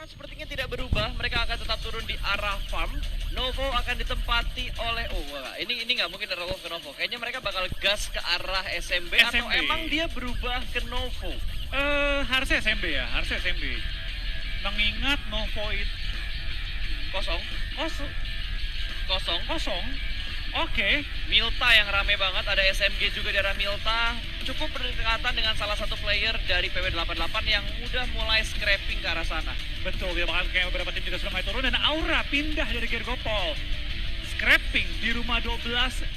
sepertinya tidak berubah, mereka akan tetap turun di arah farm. Novo akan ditempati oleh, ini nggak mungkin ada Novo ke Novo. Kayaknya mereka bakal gas ke arah SMB, atau SMB. emang dia berubah ke Novo? Harusnya SMB ya, harusnya SMB. Mengingat Novo itu Kosong, kosong. Oke. Milta yang rame banget, ada SMG juga di arah Milta. Cukup berdekatan dengan salah satu player dari PW88 yang udah mulai scrapping ke arah sana. Betul, kita bakal kayak beberapa tim juga sudah mulai turun dan Aura pindah dari Gergopol. Scrapping di rumah 12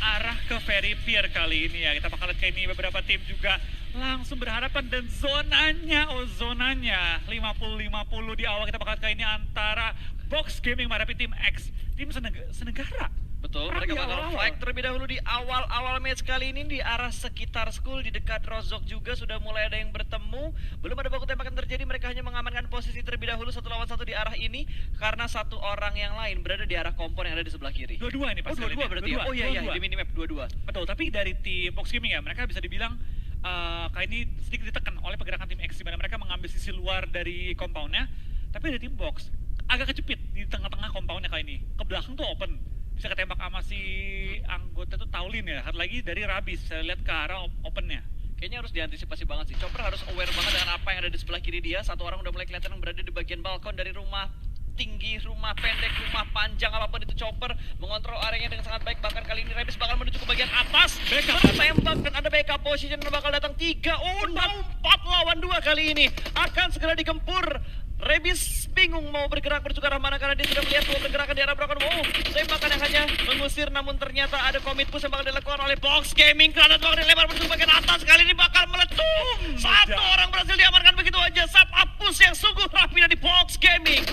arah ke Ferry Pier kali ini ya. Kita bakal lihat kayak ini beberapa tim juga langsung berhadapan dan zonanya 50-50 di awal. Kita bakal lihat kayak ini antara Box Gaming menghadapi tim X, tim senegara. Betul, Rapi mereka bakal awal-awal. fight terlebih dahulu di awal match kali ini di arah sekitar school, di dekat Rozok juga sudah mulai ada yang bertemu. Belum ada baku tembakan terjadi, mereka hanya mengamankan posisi terlebih dahulu 1 lawan 1 di arah ini karena satu orang yang lain berada di arah kompon yang ada di sebelah kiri. Dua-dua ini pasti. dua-dua berarti ya? Oh iya, dua-dua. di minimap dua-dua. Betul, tapi dari tim Box Gaming ya, mereka bisa dibilang kali ini sedikit ditekan oleh pergerakan tim X, di mana mereka mengambil sisi luar dari compoundnya. Tapi dari tim Box agak kejepit di tengah-tengah compoundnya kali ini. Ke belakang tuh open, bisa ketembak sama si anggota tuh Taulin ya. Satu lagi dari Rabis, saya lihat ke arah opennya. Kayaknya harus diantisipasi banget sih. Chopper harus aware banget dengan apa yang ada di sebelah kiri dia. Satu orang udah mulai kelihatan yang berada di bagian balkon dari rumah tinggi, rumah pendek, rumah panjang, apapun itu. Chopper mengontrol areanya dengan sangat baik. Bahkan kali ini Rebis bakal menuju ke bagian atas, bertembak dan ada backup position yang bakal datang 3, 4 lawan 2 kali ini akan segera digempur. Rebis bingung mau bergerak menuju ke arah mana karena dia sudah melihat dua pergerakan di arah Broken Wall. Tembakan yang hanya mengusir, namun ternyata ada commit push yang bakal dilakukan oleh Box Gaming. Granat bakal dilempar menuju bagian atas, kali ini bakal meletup. Satu orang berhasil diamankan begitu aja. Setup push yang sungguh rapi dari Box Gaming.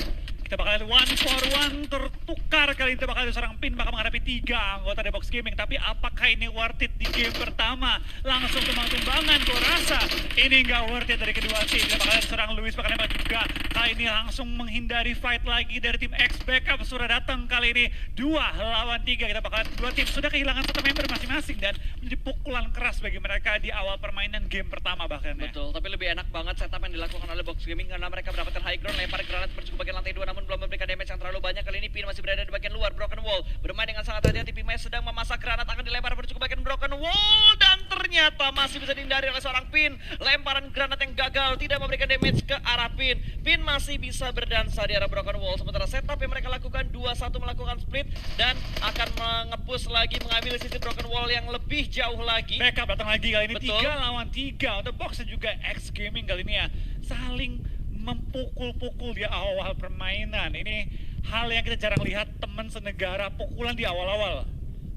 Kita bakal lihat 1 for 1 tertukar kali ini. Kita bakal ada seorang Pin bakal menghadapi 3 anggota dari Box Gaming. Tapi apakah ini worth it di game pertama? Langsung tumbang-tumbangan, gue rasa ini nggak worth it dari kedua tim. Kita bakal lihat seorang Luis bakal nembak juga. Kali ini langsung menghindari fight lagi dari tim X. Backup sudah datang kali ini 2 lawan 3. Kita bakal lihat dua tim sudah kehilangan 1 member masing-masing dan menjadi pukulan keras bagi mereka di awal permainan game pertama bahkan ya. Betul, tapi lebih enak banget setup yang dilakukan oleh Box Gaming karena mereka mendapatkan high ground, lempar granat menuju ke bagian lantai 2 namun belum memberikan damage yang terlalu banyak. Kali ini Pin masih berada di bagian luar Broken Wall, bermain dengan sangat hati-hati. Pimai sedang memasak granat akan dilempar menuju ke bagian Broken Wall dan ternyata masih bisa dihindari oleh seorang Pin. Lemparan granat yang gagal tidak memberikan damage ke arah Pin. Pin masih bisa berdansa di arah Broken Wall, sementara setup yang mereka lakukan 2-1 melakukan split dan akan mengepush lagi mengambil sisi Broken Wall yang lebih jauh lagi. Backup datang lagi kali ini. Betul. 3 lawan 3 untuk Box dan juga X Gaming kali ini ya, saling mempukul-pukul di awal permainan. Ini hal yang kita jarang lihat, teman senegara pukulan di awal-awal.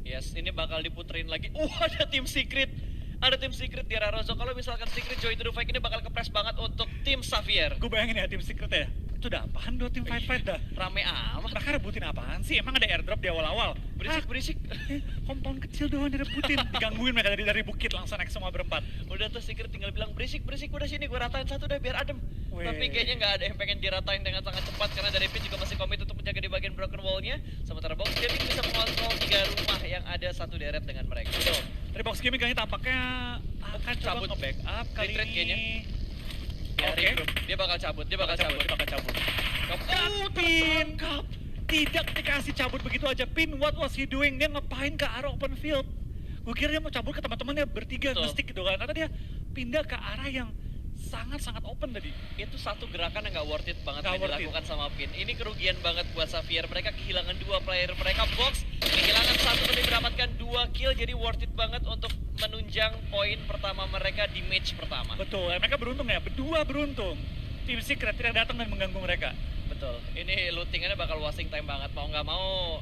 Yes, ini bakal diputerin lagi. Ada tim Secret. Ada tim Secret di arah Rozok. Kalau misalkan Secret join to the fight, ini bakal kepres banget untuk tim Xavier. Gue bayangin ya tim Secret ya, itu udah apaan 2 tim fight-fight dah. Rame amat. Mereka rebutin apaan sih? Emang ada airdrop di awal-awal? Berisik. Compound kecil doang direbutin. Digangguin mereka dari bukit langsung naik semua berempat. Udah tuh Secret tinggal bilang berisik udah sini gue ratain satu deh biar adem. Weh. Tapi kayaknya nggak ada yang pengen diratain dengan sangat cepat karena dari Pin juga masih komit untuk menjaga di bagian Broken Wall-nya. Sementara Box Gaming bisa mengontrol 3 rumah yang ada satu deret dengan mereka. Betul. Dari Box Gaming kali ini tampaknya akan coba Cabut. nge-backup kali Retreat ini. kayaknya. Ya, Oke. regroup. Dia bakal cabut. Dia bakal cabut. Pin tidak dikasih cabut begitu aja. Pin, what was he doing? Dia ngapain ke arah open field? Gue kira dia mau cabut ke teman-temannya bertiga Betul. nge-stick gitu kan. Ternyata dia pindah ke arah yang sangat-sangat open tadi. Itu satu gerakan yang nggak worth it banget Nggak yang worth it. dilakukan sama Pin. Ini kerugian banget buat Xavier. Mereka kehilangan 2 player mereka. Box kehilangan 1 tapi mendapatkan 2 kill. Jadi worth it banget untuk menunjang poin pertama mereka di match pertama. Betul, mereka beruntung ya, berdua beruntung. Tim Secret tidak datang dan mengganggu mereka. Betul. Ini lootingannya bakal wasting time banget. Mau nggak mau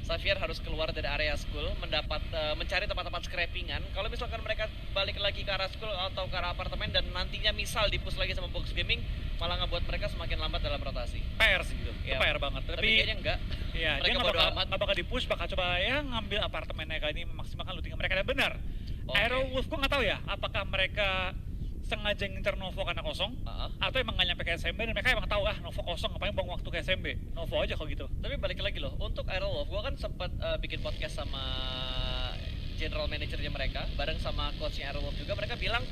Xavier harus keluar dari area school, mencari tempat-tempat scrappingan. Kalau misalkan mereka balik lagi ke arah school atau ke arah apartemen dan nantinya misal di-push lagi sama Box Gaming, malah ngebuat mereka semakin lambat dalam rotasi. PR sih gitu, itu Iya. PR banget. Tapi kayaknya enggak. Iya, dia Mereka nggak bodo bakal, amat. nggak bakal di-push, bakal coba ya ngambil apartemennya kali ini, memaksimalkan looting mereka. Dan benar, Oke. Aero Wolf gue nggak tahu ya, apakah mereka sengaja nginter Novo karena kosong, atau emang nggak nyampe ke SMB dan mereka emang tahu Novo kosong, ngapain buang waktu ke SMB, Novo aja kalau gitu. Tapi balik lagi loh, untuk Aerolove, gua kan sempat bikin podcast sama general manajernya mereka, bareng sama coachnya Aerolove juga. Mereka bilang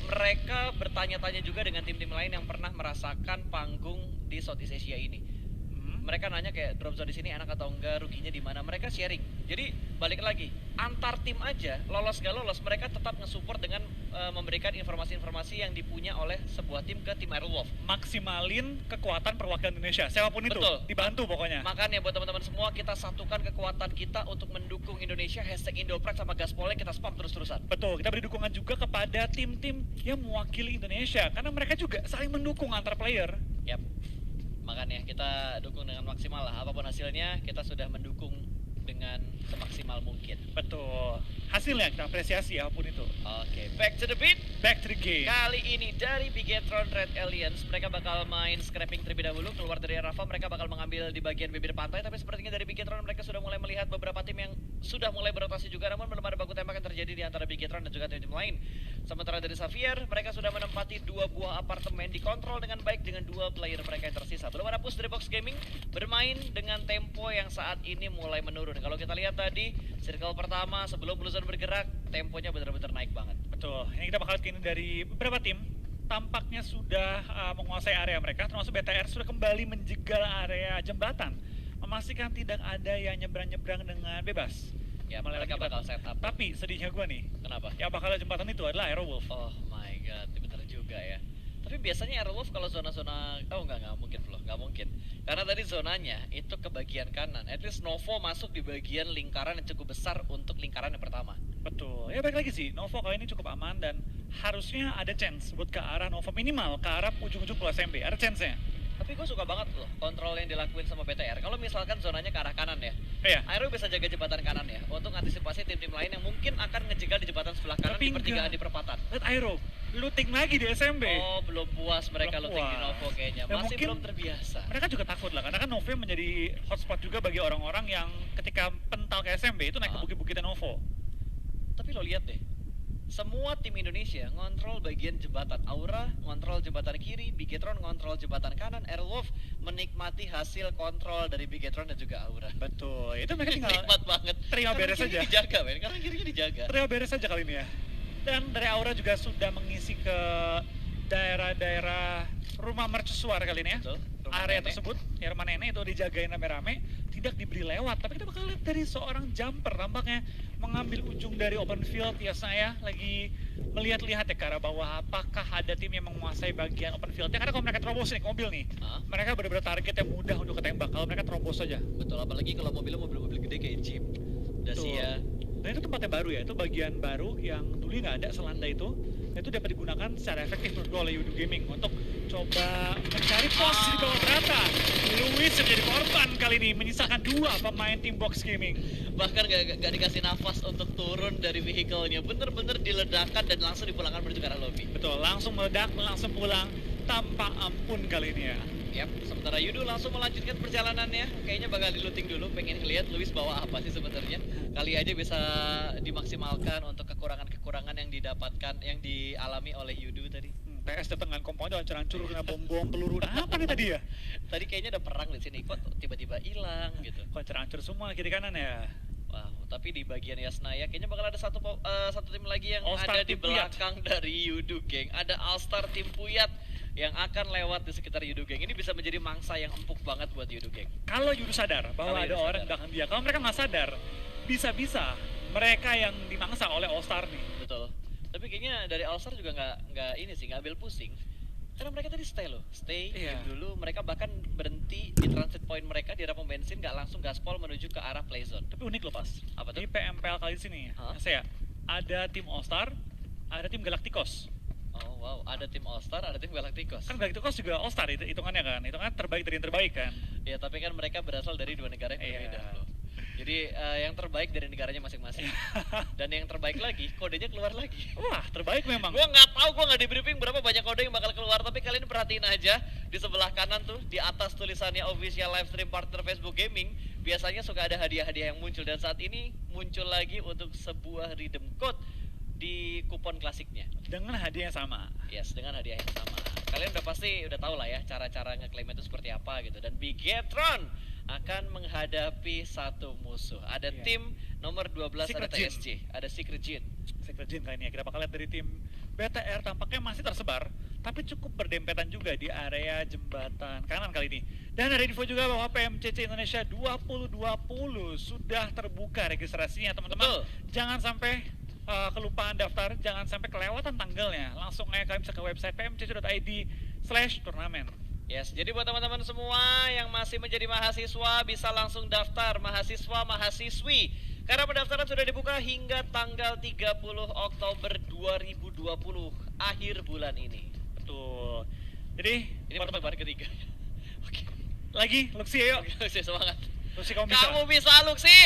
mereka bertanya-tanya juga dengan tim-tim lain yang pernah merasakan panggung di Southeast Asia ini. Mereka nanya kayak drop zone di sini enak atau enggak, ruginya di mana. Mereka sharing. Jadi balik lagi, antar tim aja lolos gak lolos, mereka tetap nge-support dengan memberikan informasi-informasi yang dipunya oleh sebuah tim ke tim Aerowolf. Maksimalin kekuatan perwakilan Indonesia, siapapun itu. Betul. Dibantu pokoknya. Makanya buat teman-teman semua, kita satukan kekuatan kita untuk mendukung Indonesia. #Indoprak sama Gaspolnya kita spam terus-terusan. Betul, kita beri dukungan juga kepada tim-tim yang mewakili Indonesia. Karena mereka juga saling mendukung antar player. Yap. Makanya kita dukung dengan maksimal lah. Apapun hasilnya, kita sudah mendukung dengan semaksimal mungkin. Betul. Hasilnya kita apresiasi apapun itu. Oke, back to the beat. Back to the game. Kali ini dari Bigetron Red Aliens, mereka bakal main scrapping terlebih dahulu. Keluar dari Rafa, mereka bakal mengambil di bagian bibir pantai. Tapi sepertinya dari Bigetron mereka sudah mulai melihat beberapa tim yang sudah mulai berotasi juga. Namun belum ada baku tembak yang terjadi di antara Bigetron dan juga tim-tim lain. Sementara dari Xavier, mereka sudah menempati 2 buah apartemen, dikontrol dengan baik dengan 2 player mereka yang tersisa. Belum ada push dari Box Gaming, bermain dengan tempo yang saat ini mulai menurun. Kalau kita lihat tadi, circle pertama sebelum Blue Zone bergerak, temponya benar-benar naik banget. Betul. Ini kita bakal lihat ini dari beberapa tim. Tampaknya sudah menguasai area mereka, termasuk BTR sudah kembali menjegal area jembatan. Memastikan tidak ada yang nyebrang-nyebrang dengan bebas. Ya, Melewati mereka bakal jembatan. set up. Tapi sedihnya gue nih, Kenapa? yang bakal ada jembatan itu adalah Aerowolf. Oh my god, bener juga ya. Tapi biasanya Aerowolf kalau zona-zona, nggak mungkin loh, nggak mungkin. Karena tadi zonanya itu ke bagian kanan. At least Novo masuk di bagian lingkaran yang cukup besar untuk lingkaran yang pertama. Betul. Ya baik lagi sih, Novo kali ini cukup aman dan harusnya ada chance buat ke arah Novo, minimal ke arah ujung-ujung Pulau SMB. Ada chance-nya. Tapi gue suka banget loh kontrol yang dilakuin sama BTR. Kalau misalkan zonanya ke arah kanan ya, Iya. Aero bisa jaga jembatan kanan ya, untuk antisipasi tim-tim lain yang mungkin akan ngejegal di jembatan sebelah kanan Tapi di pertigaan enggak. di perempatan. Lihat Aero, looting lagi di SMB. Oh, belum puas mereka Belum looting di puas. Novo kayaknya. Dan Masih mungkin belum terbiasa. Mereka juga takut lah, karena kan Novo menjadi hotspot juga bagi orang-orang yang ketika pental ke SMB itu naik ke bukit-bukitnya Novo. Tapi lo lihat deh, semua tim Indonesia ngontrol bagian jembatan. Aura ngontrol jembatan kiri, Bigetron ngontrol jembatan kanan, Aerowolf menikmati hasil kontrol dari Bigetron dan juga Aura. Betul, itu mereka tinggal Nikmat banget. terima Kanan beres kirinya aja. Dijaga, men. Karena kirinya dijaga. terima beres aja kali ini ya. Dan dari Aura juga sudah mengisi ke daerah-daerah rumah mercusuar kali ini ya. Betul. Rumah Area nenek. tersebut, ya rumah nenek itu dijagain rame-rame, tidak diberi lewat. Tapi kita bakal lihat dari seorang jumper tampaknya mengambil ujung dari open field. Ya saya lagi melihat-lihat ya ke arah bawah, apakah ada tim yang menguasai bagian open fieldnya. Karena kalau mereka terobos nih ke mobil nih, Hah? mereka benar-benar target yang mudah untuk ketembak kalau mereka terobos saja. Betul, apalagi kalau mobilnya mobil-mobil gede kayak Jeep, Dacia. Dan itu tempatnya baru ya, itu bagian baru yang dulu nggak ada selanda itu. Itu dapat digunakan secara efektif menurut gue oleh Yudu Gaming untuk coba mencari pos di bawah rata. Luis menjadi korban kali ini, menyisakan 2 pemain tim Box Gaming. Bahkan gak dikasih nafas untuk turun dari vehicle-nya. Bener-bener diledakkan dan langsung dipulangkan menuju ke arah lobby. Betul, langsung meledak, langsung pulang tanpa ampun kali ini ya. Yap, sementara Yudu langsung melanjutkan perjalanannya. Kayaknya bakal di-looting dulu, pengen ngeliat Luis bawa apa sih sebenarnya. Kali aja bisa dimaksimalkan untuk kekurangan-kekurangan yang didapatkan, yang dialami oleh Yudu tadi. TS datang dengan komponen hancur-hancur kena bom-bom peluru. Nah, apa nih tadi ya? Tadi kayaknya ada perang di sini, kok tiba-tiba hilang gitu. Hancur-hancur semua kiri kanan ya. Wow, tapi di bagian Yasnaya kayaknya bakal ada satu tim lagi yang All-Star ada di tim Puyat. belakang dari Yudu Geng. Ada All-Star tim Puyat yang akan lewat di sekitar Yudu Geng. Ini bisa menjadi mangsa yang empuk banget buat Yudu Geng. Kalau Yudu sadar bahwa Kalau ada Yudu orang sadar. belakang dia, kalau mereka nggak sadar, bisa-bisa mereka yang dimangsa oleh All-Star nih. Betul. Tapi kayaknya dari All-Star juga nggak ini sih, nggak ambil pusing. Karena mereka tadi stay loh, stay Iya. diem dulu. Mereka bahkan berhenti di transit point mereka di area pom bensin, nggak langsung gaspol menuju ke arah play zone. Tapi unik loh pas. Apa tuh? Di PMPL kali sini Hah? saya ada tim All-Star, ada tim Galacticos. Oh wow, ada tim All-Star, ada tim Galacticos. Kan Galacticos juga All-Star itu hitungannya kan. Hitungannya terbaik dari yang terbaik kan. Ya tapi kan mereka berasal dari 2 negara yang Iya. berbeda loh. Jadi yang terbaik dari negaranya masing-masing. Dan yang terbaik lagi, kodenya keluar lagi. Wah, terbaik memang. Gua nggak tahu, gua nggak di briefing berapa banyak kode yang bakal keluar, tapi kalian perhatiin aja di sebelah kanan tuh, di atas tulisannya official live stream partner Facebook Gaming, biasanya suka ada hadiah-hadiah yang muncul, dan saat ini muncul lagi untuk sebuah redeem code di kupon klasiknya. Dengan hadiah yang sama. Yes, dengan hadiah yang sama. Kalian udah pasti udah tahu lah ya cara-cara ngeklaim itu seperti apa gitu. Dan Bigetron akan menghadapi satu musuh. Ada Iya. tim nomor 12, Secret ada Jin. TSJ, ada Secret Jin. Secret Jin kali ini ya. Kita bakal lihat dari tim BTR tampaknya masih tersebar, tapi cukup berdempetan juga di area jembatan kanan kali ini. Dan ada info juga bahwa PMCC Indonesia 2020 sudah terbuka registrasinya, teman-teman. Betul. Jangan sampai kelupaan daftar, jangan sampai kelewatan tanggalnya. Langsung aja kalian bisa ke website pmcc.id/turnamen. Yes, jadi buat teman-teman semua yang masih menjadi mahasiswa bisa langsung daftar mahasiswa-mahasiswi. Karena pendaftaran sudah dibuka hingga tanggal 30 Oktober 2020, akhir bulan ini. Betul. Jadi, Ini pertemuan ketiga. Oke. lagi, Luxi ayo. Oke, semangat. Luxi kamu bisa. Kamu bisa, Luxi.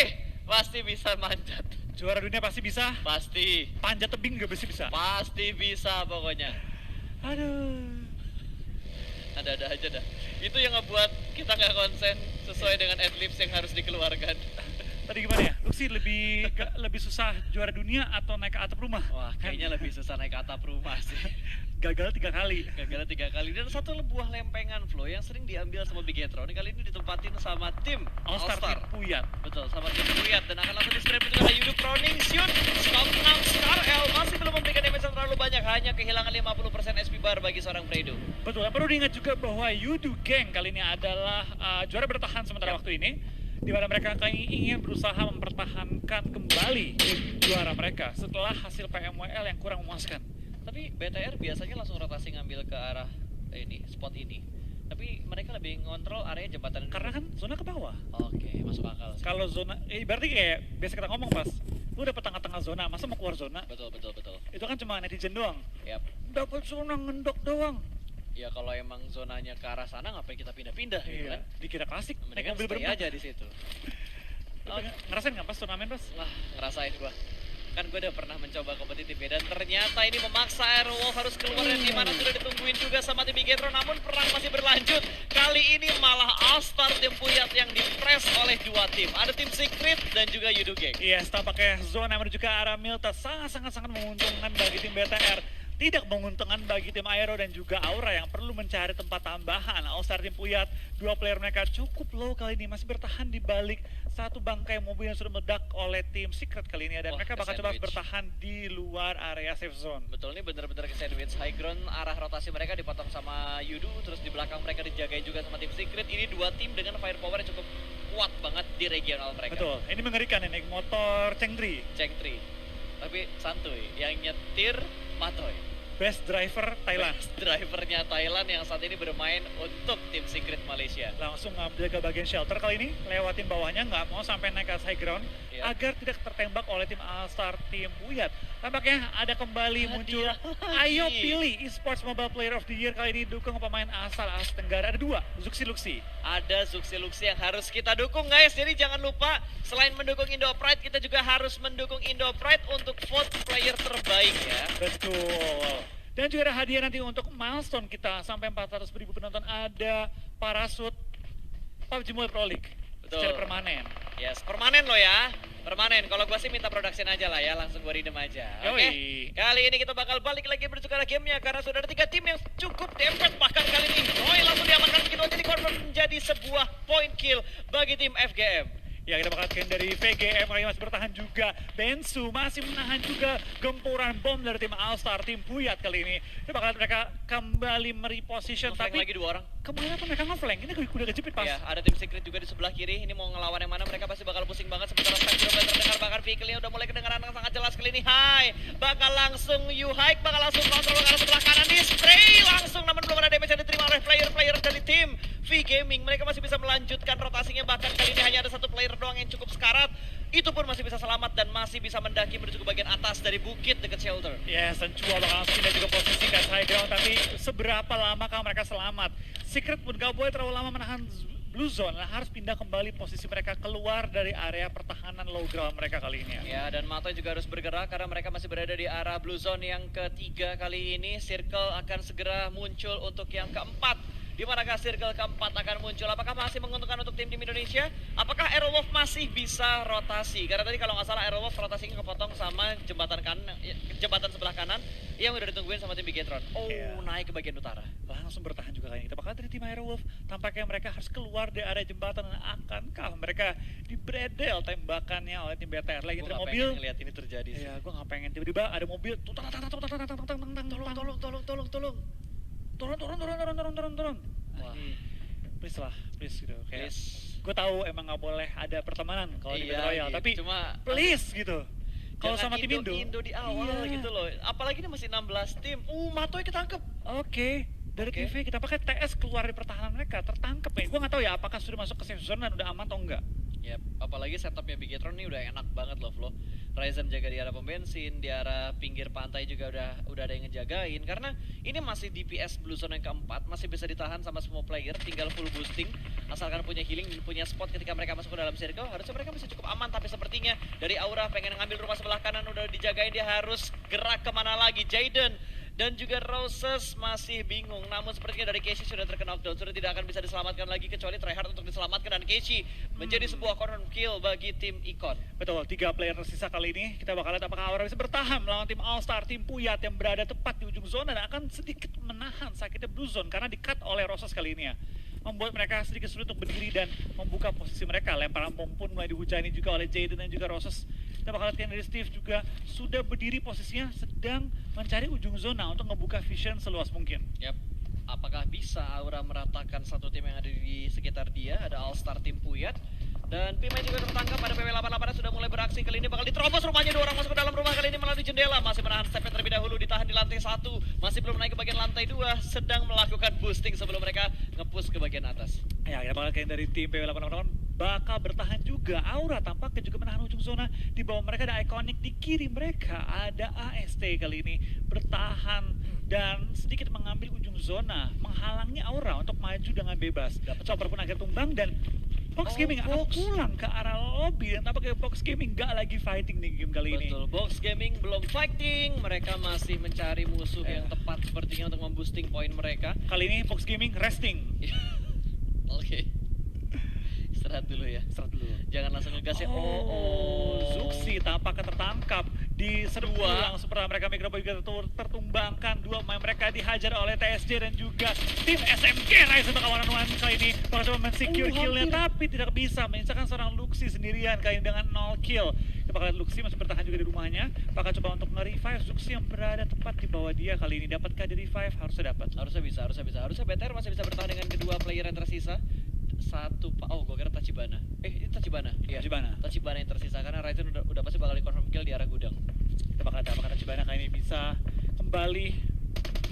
Pasti bisa manjat. Juara dunia pasti bisa. Pasti. Panjat tebing juga pasti bisa. Pasti bisa pokoknya. Aduh. Ada-ada aja dah. Itu yang ngebuat kita nggak konsen sesuai dengan adlibs yang harus dikeluarkan. Tadi gimana ya? Luxi lebih susah juara dunia atau naik ke atap rumah? Wah, kayaknya lebih susah naik ke atap rumah sih. Gagal 3 kali. Gagal 3 kali. Dan satu buah lempengan flow yang sering diambil sama Bigetron. Kali ini ditempatin sama tim All-Star tim Puyat. Betul, sama tim Puyat. Dan akan langsung di-strap itu ada Yudu Proning, Shoot, Scout 6, Star L masih belum memberikan damage yang terlalu banyak. Hanya kehilangan 50% SP bar bagi seorang Fredo. Betul, perlu diingat juga bahwa Yudu Gang kali ini adalah juara bertahan sementara waktu ini, di mana mereka ingin berusaha mempertahankan kembali juara mereka setelah hasil PMWL yang kurang memuaskan. Tapi BTR biasanya langsung rotasi ngambil ke arah ini, spot ini. Tapi mereka lebih ngontrol area jembatan dulu. Karena kan zona ke bawah. Oke, masuk akal sih. Kalau zona, berarti kayak biasa kita ngomong pas, lu dapet tengah-tengah zona, masa mau keluar zona? Betul. Itu kan cuma netizen doang. Yap. Dapat zona ngendok doang. Ya kalau emang zonanya ke arah sana ngapain kita pindah-pindah gitu kan? Dikira klasik, naik Mendingan mobil stay berempat. aja di situ. Ngerasain nggak pas turnamen pas? Wah, ngerasain gua. Kan gue udah pernah mencoba kompetitif ya, dan ternyata ini memaksa Aerowolf harus keluar dari dimana sudah ditungguin juga sama tim Bigetron, namun perang masih berlanjut. Kali ini malah All-Star tim Puyat yang dipres oleh dua tim. Ada tim Secret dan juga Yudu Gang. Yes, tampaknya zona menuju ke arah Milta sangat menguntungkan bagi tim BTR. Tidak menguntungkan bagi tim Aero dan juga Aura yang perlu mencari tempat tambahan. All-Star tim Puyat, dua player mereka cukup low kali ini, masih bertahan di balik satu bangkai mobil yang sudah meledak oleh tim Secret kali ini. Dan Wah, mereka bakal coba ke-sandwich. bertahan di luar area safe zone. Betul, ini bener-bener ke sandwich. High ground, arah rotasi mereka dipotong sama Yudu, terus di belakang mereka dijagain juga sama tim Secret. Ini dua tim dengan firepower yang cukup kuat banget di regional mereka. Betul, ini mengerikan ya, naik motor Chengdri. Ceng 3. Tapi santuy, yang nyetir Matoy. Best driver Thailand. Best drivernya Thailand yang saat ini bermain untuk tim Secret Malaysia. Langsung ngambil ke bagian shelter kali ini, lewatin bawahnya, nggak mau sampai naik ke high ground Iya. agar tidak tertembak oleh tim All-Star tim Puyat. Tampaknya ada kembali muncul, Hadiah. ayo pilih esports mobile player of the year kali ini dukung pemain asal Asia Tenggara. Ada dua, Zuxi Luxi. Ada Zuxi yang harus kita dukung guys. Jadi jangan lupa selain mendukung Indo Pride, kita juga harus mendukung Indo Pride untuk vote player terbaik ya. Betul. Dan juga ada hadiah nanti untuk milestone kita sampai 400.000 penonton, ada parasut PUBG Mobile Pro League secara permanen. Yes, permanen lo ya. Permanen. Kalau gua sih minta production aja lah ya, langsung gua redeem aja. Oke. Yoi. Kali ini kita bakal balik lagi menuju ke arah gamenya karena sudah ada 3 tim yang cukup dempet. Bahkan kali ini Roy langsung diamankan begitu aja, di convert menjadi sebuah point kill bagi tim FGM. Ya, kita bakal scan dari VGM kali ini masih bertahan juga. Bensu masih menahan juga gempuran bom dari tim All-Star tim Puyat kali ini. Ini bakal mereka kembali mereposition, Ngeflank tapi lagi 2 orang. kemana pun mereka ngeflank. Ini udah kejepit pas. Ya, ada tim Secret juga di sebelah kiri. Ini mau ngelawan yang mana, mereka pasti bakal pusing banget. Sementara Spike sudah mulai terdengar, bahkan vehicle-nya udah mulai kedengaran dengan sangat jelas kali ini. Hai, bakal langsung U-Hike, bakal langsung kontrol ke arah sebelah kanan, di spray langsung, namun belum ada damage yang diterima oleh player-player dari tim V-Gaming. Mereka masih bisa melanjutkan rotasinya, bahkan kali ini hanya ada satu player doang yang cukup sekarat. Itu pun masih bisa selamat dan masih bisa mendaki menuju ke bagian atas dari bukit dekat shelter. Yes, dan Chua bakal langsung pindah juga posisi ke high ground, tapi seberapa lamakah mereka selamat? Secret pun gak boleh terlalu lama menahan Blue Zone, harus pindah kembali posisi mereka keluar dari area pertahanan low ground mereka kali ini ya. Ya, dan Matoy juga harus bergerak karena mereka masih berada di arah Blue Zone yang ketiga kali ini. Circle akan segera muncul untuk yang keempat. Di Di manakah circle keempat akan muncul? Apakah masih menguntungkan untuk tim Indonesia? Apakah Aerowolf masih bisa rotasi? Karena tadi kalau nggak salah Aerowolf rotasinya kepotong sama jembatan kanan, jembatan sebelah kanan yang udah ditungguin sama tim Bigetron. Oh, Iya. naik ke bagian utara. Langsung bertahan juga kayaknya. Kita bakal dari tim Aerowolf, tampaknya mereka harus keluar dari area jembatan dan akankah mereka dibredel tembakannya oleh tim BTR. Lagi Gue ada nggak mobil. pengen ngeliat ini terjadi sih. Iya, gue nggak pengen tiba-tiba ada mobil. Turun. Wah. Please lah, please gitu. Kayak Please. gue tahu emang nggak boleh ada pertemanan kalau di Iya, Battle Royale, gitu. tapi Cuma please gitu. Kalau jangan sama tim Indo, di awal iya. gitu loh. Apalagi ini masih 16 tim. Matoy ketangkep. Oke, dari Oke. TV kita pakai TS keluar dari pertahanan mereka, tertangkap nih. Gue nggak tahu ya apakah sudah masuk ke safe zone dan udah aman atau enggak. Yap, apalagi setupnya Bigetron ini udah enak banget loh Flo. Ryzen jaga di arah pom bensin, di arah pinggir pantai juga udah ada yang ngejagain. Karena ini masih DPS Blue Zone yang keempat, masih bisa ditahan sama semua player, tinggal full boosting. Asalkan punya healing dan punya spot ketika mereka masuk ke dalam circle, harusnya mereka bisa cukup aman. Tapi sepertinya dari Aura pengen ngambil rumah sebelah kanan udah dijagain, dia harus gerak kemana lagi. Jaden dan juga Roses masih bingung, namun sepertinya dari Casey sudah terkena knockdown, sudah tidak akan bisa diselamatkan lagi kecuali tryhard untuk diselamatkan, dan Casey menjadi sebuah confirm kill bagi tim Icon. Betul, 3 player tersisa kali ini. Kita bakal lihat apakah Aura bisa bertahan melawan tim All-Star, tim Puyat yang berada tepat di ujung zona dan akan sedikit menahan sakitnya Blue Zone karena di-cut oleh Roses kali ini ya. Membuat mereka sedikit sulit untuk berdiri dan membuka posisi mereka. Lemparan bom pun mulai dihujani juga oleh Jaden dan juga Roses. Kita bakal lihat dari Steve juga sudah berdiri posisinya sedang mencari ujung zona untuk membuka vision seluas mungkin. Yap. Apakah bisa Aura meratakan satu tim yang ada di sekitar dia? Ada All-Star tim Puyat. Dan Pima juga tertangkap, ada PW88 yang sudah mulai beraksi. Kali ini bakal diterobos rumahnya, 2 orang masuk ke dalam rumah, kali ini melalui jendela. Masih menahan stepnya terlebih dahulu, ditahan di lantai 1. Masih belum naik ke bagian lantai 2, sedang melakukan boosting sebelum mereka nge-push ke bagian atas. Ya, kita bakal lihat dari tim PW88 bakal bertahan juga. Aura tampaknya juga menahan ujung zona. Di bawah mereka ada Iconic, di kiri mereka ada AST kali ini bertahan dan sedikit mengambil ujung zona, menghalangi Aura untuk maju dengan bebas. Chopper pun akhirnya tumbang dan Box Gaming akan pulang ke arah lobby dan tampaknya Box Gaming gak lagi fighting di game kali ini. Betul, Box Gaming belum fighting, mereka masih mencari musuh yang tepat sepertinya untuk memboosting poin mereka. Kali ini Box Gaming resting. Oke. Istirahat dulu ya. Istirahat dulu. Jangan langsung ngegas ya. Zuxi tampaknya tertangkap di serbu langsung pertama mereka Microboy juga tertumbangkan. 2 pemain mereka dihajar oleh TSJ dan juga tim SMG Ryzen bakal one-on-one kali ini. Bakal coba men-secure killnya tapi tidak bisa. Menyisakan seorang Luxi sendirian kali ini dengan 0 kill. Kita bakal lihat Luxi masih bertahan juga di rumahnya. Bakal coba untuk nge-revive Zuxi yang berada tepat di bawah dia kali ini. Dapatkah di revive? Harusnya dapat. Harusnya bisa. Harusnya BTR masih bisa bertahan dengan kedua player yang tersisa. Gue kira Tachibana. Ini Tachibana. Iya. Tachibana yang tersisa karena Ryzen udah pasti bakal di-confirm kill di arah gudang. Kita bakal ada apakah Tachibana kali ini bisa kembali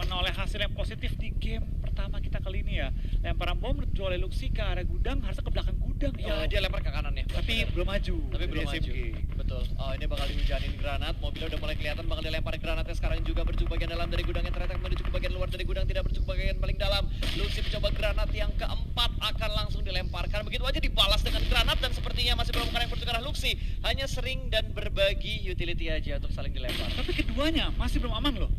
menoleh hasil yang positif di game pertama kita kali ini ya. Lemparan bom menuju oleh Luxi ke arah gudang, harusnya ke belakang gudang. Ya, dia lempar ke kanannya. Tapi belum maju. Tapi belum dari maju. SMG. Betul. Ini bakal dihujanin granat. Mobilnya udah mulai kelihatan bakal dilempar granatnya sekarang juga berjuang bagian dalam dari gudang yang ternyata menuju ke bagian luar dari gudang, tidak berjuang bagian paling dalam. Luxi mencoba granat yang keempat akan langsung dilemparkan. Begitu aja dibalas dengan granat dan sepertinya masih belum bukan yang berjuang ke arah Luxi. Hanya sering dan berbagi utility aja untuk saling dilempar. Tapi keduanya masih belum aman loh.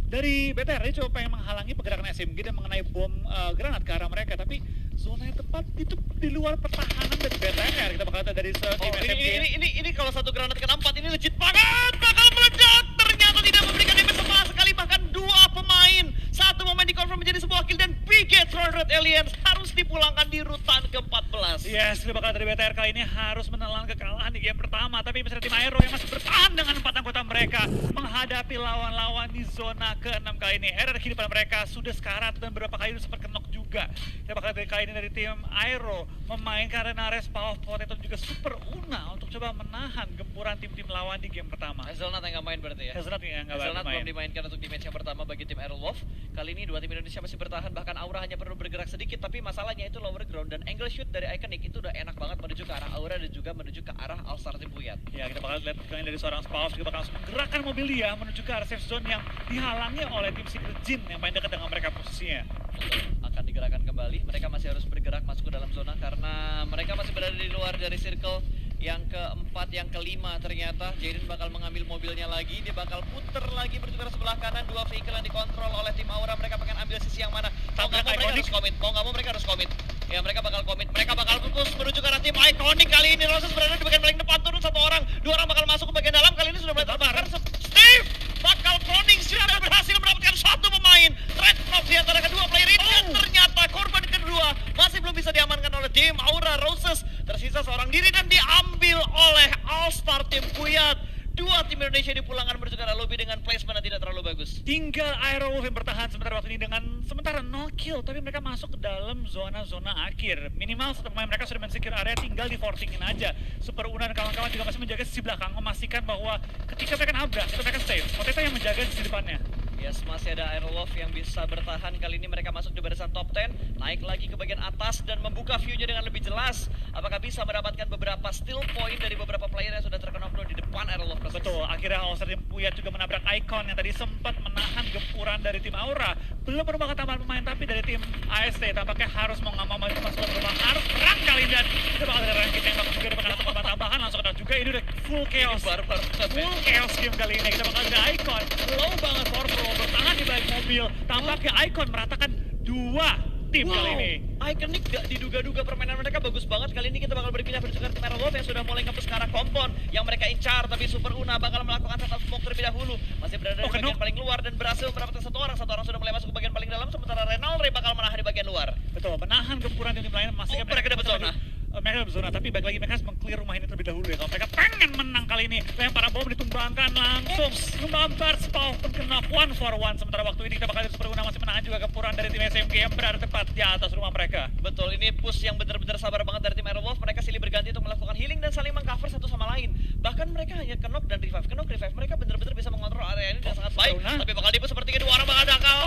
Dari BTR dia coba pengen menghalangi pergerakan SMG dan mengenai bom granat ke arah mereka, tapi zona yang tepat itu di luar pertahanan dari BTR. Kita bakal lihat dari tim SMG. Ini kalau satu granat kena 4 ini legit banget, bakal meledak. Ternyata tidak memberikan damage sama sekali, bahkan 2 pemain. Satu momen dikonfirm menjadi sebuah kill dan Bigetron Red Aliens harus dipulangkan di rutan ke-14. Yes, kita bakal dari BTR kali ini harus menelan kekalahan di game pertama, tapi misalnya tim Aero yang masih bertahan dengan 4 anggota mereka menghadapi lawan-lawan di zona ke-6 kali ini. Error kehidupan mereka sudah sekarat dan beberapa kali sempat kenok juga. Kita bakal dari kali ini dari tim Aero memainkan Renares, Power Potato juga Super Una untuk coba menahan gempuran tim-tim lawan di game pertama. Hazelnut yang nggak main berarti ya? Hazelnut yang nggak Hazelnut main. belum dimainkan untuk di match yang pertama bagi tim Aerowolf. Kali ini 2 tim Indonesia masih bertahan, bahkan Aura hanya perlu bergerak sedikit, tapi masalahnya itu lower ground dan angle shoot dari Iconic itu udah enak banget menuju ke arah Aura dan juga menuju ke arah All-Star tim Puyat. Ya, kita bakal lihat kali dari seorang Spaus juga bakal langsung menggerakkan mobil dia menuju ke arah safe zone yang dihalangi oleh tim Secret Jin yang paling dekat dengan mereka posisinya. Betul, akan digerakkan kembali. Mereka masih harus bergerak masuk ke dalam zona karena mereka masih berada di luar dari circle yang keempat, yang kelima ternyata Jaden bakal mengambil mobilnya lagi, dia bakal puter lagi menuju ke sebelah kanan, dua vehicle yang dikontrol oleh tim Aura, mereka pengen ambil sisi yang mana, mau nggak mau mereka harus komit, mau nggak mau mereka harus komit, ya mereka bakal komit, mereka bakal putus menuju ke arah tim Iconic kali ini, Roses berada di bagian paling depan, turun satu orang, dua orang bakal masuk ke bagian dalam, kali ini sudah mulai terbakar, Steve bakal proning, sudah berhasil mendapatkan satu pemain, Red Prof di antara kedua player ini, dan ternyata korban kedua masih belum bisa diamankan oleh tim Aura Roses, tersisa seorang diri dan diambil oleh All-Star tim Puyat. Dua tim Indonesia dipulangkan menuju ke arah lobby dengan placement yang tidak terlalu bagus. Tinggal Aero Wolf yang bertahan sementara waktu ini dengan sementara 0 kill, tapi mereka masuk ke dalam zona-zona akhir. Minimal satu pemain mereka sudah men-secure area, tinggal di forcingin aja. Super Una dan kawan-kawan juga masih menjaga sisi belakang, memastikan bahwa ketika mereka nabrak, itu mereka safe. Potato yang menjaga sisi depannya. Yes, masih ada Aerolove yang bisa bertahan. Kali ini mereka masuk di barisan top 10, naik lagi ke bagian atas dan membuka view-nya dengan lebih jelas. Apakah bisa mendapatkan beberapa steal point dari beberapa player yang sudah terkena knockdown di depan Aerolove? Betul, akhirnya All-Star tim Puyat juga menabrak Icon yang tadi sempat menahan gempuran dari tim Aura. Belum merupakan tambahan pemain, tapi dari tim AST tampaknya harus mau nggak mau masuk ke rumah, harus perang kali ini. Dan itu bakal ada ranking tembak juga, dia bakal ada korban tambahan, langsung kena juga. Ini udah full chaos, full chaos game kali ini. Kita bakal ada Icon, low banget for pro, bertahan di balik mobil. Tampaknya Icon meratakan dua tim kali ini. Iconic gak diduga-duga, permainan mereka bagus banget. Kali ini kita bakal berpindah menuju ke tim Aerolove yang sudah mulai ngepus ke arah kompon yang mereka incar, tapi Super Una bakal melakukan setup smoke terlebih dahulu. Masih berada di bagian paling luar dan berhasil mendapatkan satu orang sudah mulai masuk ke bagian paling dalam, sementara Renalre bakal menahan di bagian luar. Betul, menahan gempuran tim lain. Masih mereka dapat zona. Mereka dapat zona, tapi balik lagi mereka harus meng-clear rumah ini terlebih dahulu ya. Kalau mereka pengen menang kali ini, lemparan bom ditumbangkan langsung. Ngebambar Spawn pun kena 1-for-1. Sementara waktu ini kita bakal lihat Super Una masih menahan juga gempuran dari tim SMG yang berada tepat di atas rumah mereka. Betul, ini push yang benar-benar sabar banget dari tim Aerolove. Mereka silih berganti untuk melakukan healing dan saling mengcover satu sama lain. Bahkan mereka hanya knock dan revive. Knock revive, mereka benar-benar bisa mengontrol area ini dengan sangat baik. Tapi bakal dipush seperti kedua orang bakal dakal.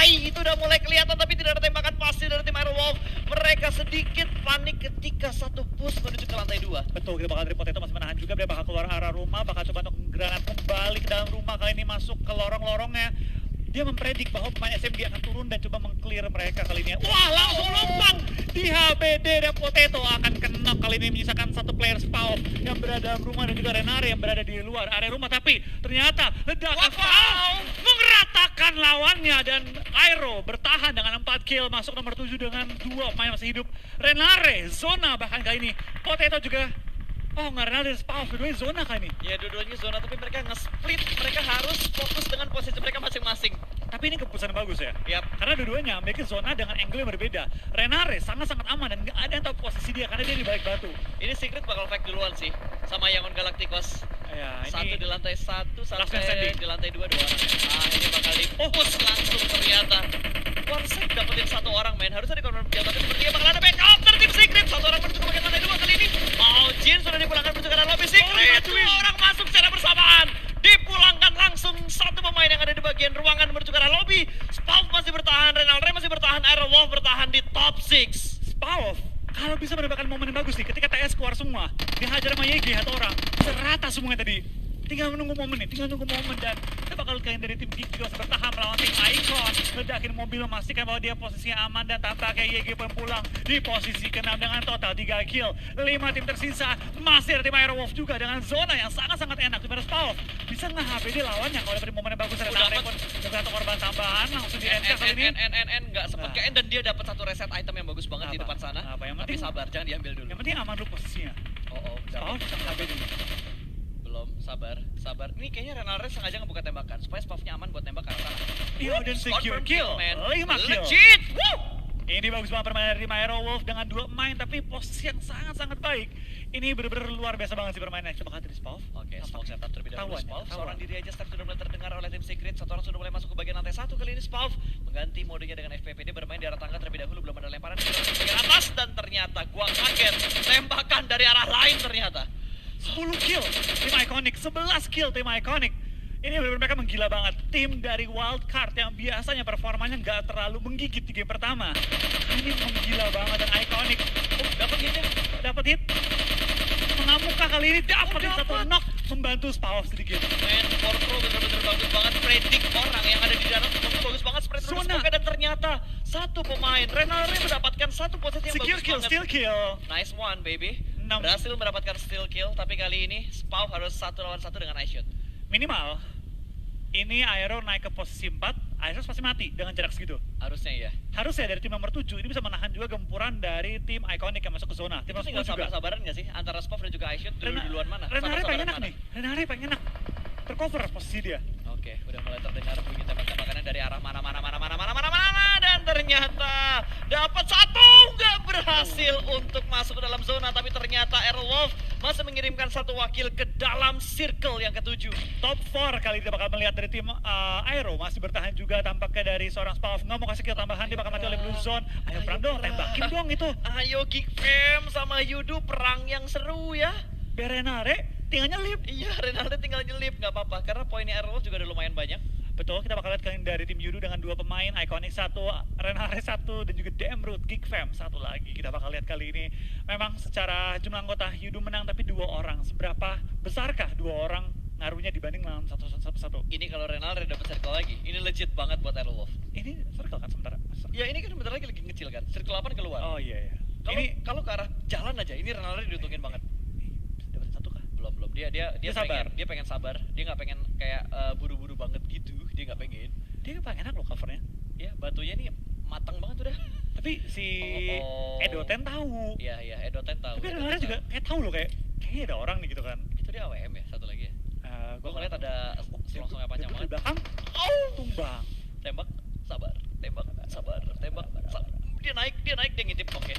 Itu udah mulai kelihatan, tapi tidak ada tembakan pasti dari tim Aerolove. Mereka sedikit panik ketika satu push menuju ke lantai 2. Betul, kita bakal dari Potato masih menahan juga. Dia bakal keluar arah rumah, bakal coba untuk granat kembali ke dalam rumah. Kali ini masuk ke lorong-lorongnya. Dia mempredik bahwa pemain SMG akan turun dan coba meng-clear mereka kali ini. Wah, langsung lompat di HBD, dan Potato akan kena kali ini, menyisakan satu player Spawn yang berada dalam rumah dan juga Renare yang berada di luar area rumah. Tapi ternyata ledakan Spawn mengeratakan lawannya, dan Aero bertahan dengan 4 kill, masuk nomor 7 dengan 2 pemain masih hidup. Renare zona bahkan kali ini. Potato juga nggak Renal dan Spawn, dua-duanya zona kan ini? Ya, dua-duanya zona, tapi mereka nge-split. Mereka harus fokus dengan posisi mereka masing-masing. Tapi ini keputusan yang bagus ya? Yap. Karena dua-duanya memiliki zona dengan angle yang berbeda. Renare sangat-sangat aman dan nggak ada yang tahu posisi dia karena dia di balik batu. Ini Secret bakal fight duluan sih, sama Yangon Galacticos. Ya, satu di lantai 1 sampai standing. di lantai 2 dua orang. Ini bakal di-push langsung ternyata. Warsek dapetin satu orang, men. Harusnya dikonfirmasi dia, tapi sepertinya bakal ada backup dari tim Secret. Satu orang menuju ke bagian lantai 2 kali ini. Jin sudah dipulangkan menuju ke arah lobby Secret. Dua orang masuk secara bersamaan. Dipulangkan langsung satu pemain yang ada di bagian ruangan menuju ke arah lobby. Spawn masih bertahan, Renalre masih bertahan, Aerolove bertahan di top 6. Spawn kalau bisa mendapatkan momen yang bagus nih, ketika TS keluar semua, dihajar sama YG atau orang, serata semuanya tadi. Tinggal menunggu momen nih, dan kita bakal kalian dari tim Geek juga bertahan melawan tim Icon. Ledakin mobil, memastikan bahwa dia posisinya aman, dan tampaknya YG pun pulang di posisi ke-6 dengan total 3 kill. 5 tim tersisa, masih ada tim Aerowolf juga dengan zona yang sangat-sangat enak. Dimana Spawn bisa nge-HBD lawannya kalau dapat momen yang bagus. Ada Renare pun dengan satu korban tambahan, langsung di NK kali ini. Nggak sempat ke end, dan dia dapat satu reset item yang bagus banget di depan sana. Tapi sabar, jangan diambil dulu. Yang penting aman dulu posisinya. Spawn bisa nge-HBD dulu. Belum, sabar. Ini kayaknya Renalre sengaja ngebuka tembakan supaya Spaffnya aman buat tembak ke arah sana. Iya, dan secure kill, 5 kill. Legit! Ini bagus banget permainan dari Aerowolf dengan 2 main, tapi posisi yang sangat-sangat baik. Ini benar-benar luar biasa banget sih permainannya. Coba dari Spawn. Oke, Spawn setup terlebih dahulu. Spawn seorang diri aja start sudah mulai terdengar oleh tim Secret. Satu orang sudah mulai masuk ke bagian lantai 1 kali ini. Spawn mengganti modenya dengan FPP. Dia bermain di arah tangga terlebih dahulu, belum ada lemparan di bagian atas, dan ternyata gua kaget tembakan dari arah lain ternyata. 10 kill tim Iconic, 11 kill tim Iconic. Ini benar-benar mereka menggila banget. Tim dari Wildcard yang biasanya performanya nggak terlalu menggigit di game pertama, ini menggila banget, dan Iconic dapat hit mengamukah kali ini, dapat satu knock, membantu Spawn sedikit. Men, Pro benar-benar bagus banget, predik orang yang ada di dalam semuanya bagus banget, spread zona. Dan ternyata satu pemain Renalre mendapatkan satu posisi yang secure bagus kill, banget. steal kill. Nice one, baby. 6 Berhasil mendapatkan steal kill, tapi kali ini Spaw harus 1 lawan 1 dengan ice shot. minimal. Ini Aero naik ke posisi 4, Aero pasti mati dengan jarak segitu. Harusnya iya. Harusnya dari tim nomor 7 ini bisa menahan juga gempuran dari tim Iconic yang masuk ke zona. Tim Itu nomor tinggal 10 juga. sabar-sabaran nggak sih antara Spaw dan juga ice shot duluan mana? Renare Sabar-sabaran pengen enak mana? nih. Renare pengen enak. Tercover posisi dia. Oke, udah mulai terdengar bunyi tembak-tembakannya dari arah mana dan ternyata dapat satu, nggak berhasil untuk masuk ke dalam zona, tapi ternyata Aerowolf masih mengirimkan satu wakil ke dalam circle yang ketujuh. Top 4 kali kita bakal melihat dari tim Aero masih bertahan juga tampaknya dari seorang Spav. Nggak mau kasih kill tambahan, dia bakal mati oleh Blue Zone. Ayo perang dong, tembakin dong itu. Ayo Geek Fam sama Yudu, perang yang seru ya. Biar Renare tinggal nyelip. Iya, Renaldo tinggal nyelip, nggak apa-apa, karena poinnya Aerowolf juga udah lumayan banyak. Betul, kita bakal lihat kalian dari tim Yudu dengan 2 pemain, Iconic 1, Renare 1, dan juga Demroot, Geek Fam 1 lagi. Kita bakal lihat kali ini. Memang secara jumlah anggota Yudu menang, tapi 2 orang. Seberapa besarkah 2 orang ngaruhnya dibanding lawan satu? Ini kalau Renaldo dapat circle lagi, ini legit banget buat Aerowolf. Ini circle kan sementara? Ya ini kan bentar lagi ngecil kan, circle 8 keluar. Oh iya iya. Kalau ke arah jalan aja, ini Renaldo diuntungin banget. Dapat 1 kah? Belum. Dia sabar. pengen sabar. Dia nggak pengen kayak buru-buru banget gitu. Dia nggak pengen. Dia paling enak loh covernya. Ya batunya nih matang banget udah. Tapi si Edoten tahu. Iya, Edoten tahu. Tapi Renare juga kayak tahu loh, kayaknya ada orang nih gitu kan. Itu dia AWM ya, satu lagi ya. Gue ngeliat ada selongsongnya panjang di banget. belakang. Tumbang. Tembak, sabar. Tembak, sabar. Dia naik, dia ngintip. Oke.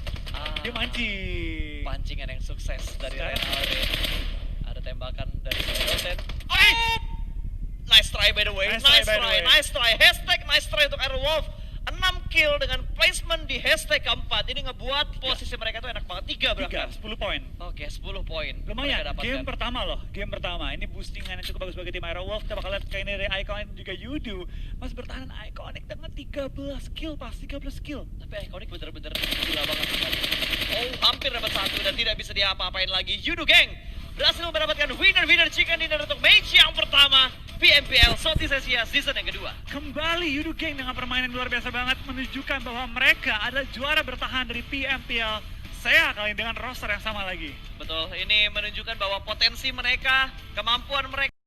Dia mancing. Pancingan yang sukses dari Sekarang- Renaldo. Ada tembakan dari Edoten. Nice try by the way. Nice try, by the way. Nice try. Hashtag nice try untuk Aerowolf. 6 kill dengan placement di hashtag keempat. Ini ngebuat posisi mereka tuh enak banget. 3 bahkan. 10 poin. Oke, 10 poin. Lumayan, mereka dapatkan. game pertama loh, game pertama. Ini boostingan yang cukup bagus bagi tim Aerowolf. Kita bakal lihat kayak ini dari Iconic dan juga Yudu. Masih bertahan Iconic dengan 13 kill pas, 13 kill. Tapi Iconic bener-bener gila banget sekali. Oh, hampir dapat 1 dan tidak bisa diapa-apain lagi. Yudu Gang berhasil mendapatkan winner chicken dinner untuk match yang pertama PMPL Southeast Asia season yang kedua. Kembali Yudu Gang dengan permainan luar biasa banget menunjukkan bahwa mereka adalah juara bertahan dari PMPL. Saya kali dengan roster yang sama lagi. Betul, ini menunjukkan bahwa potensi mereka, kemampuan mereka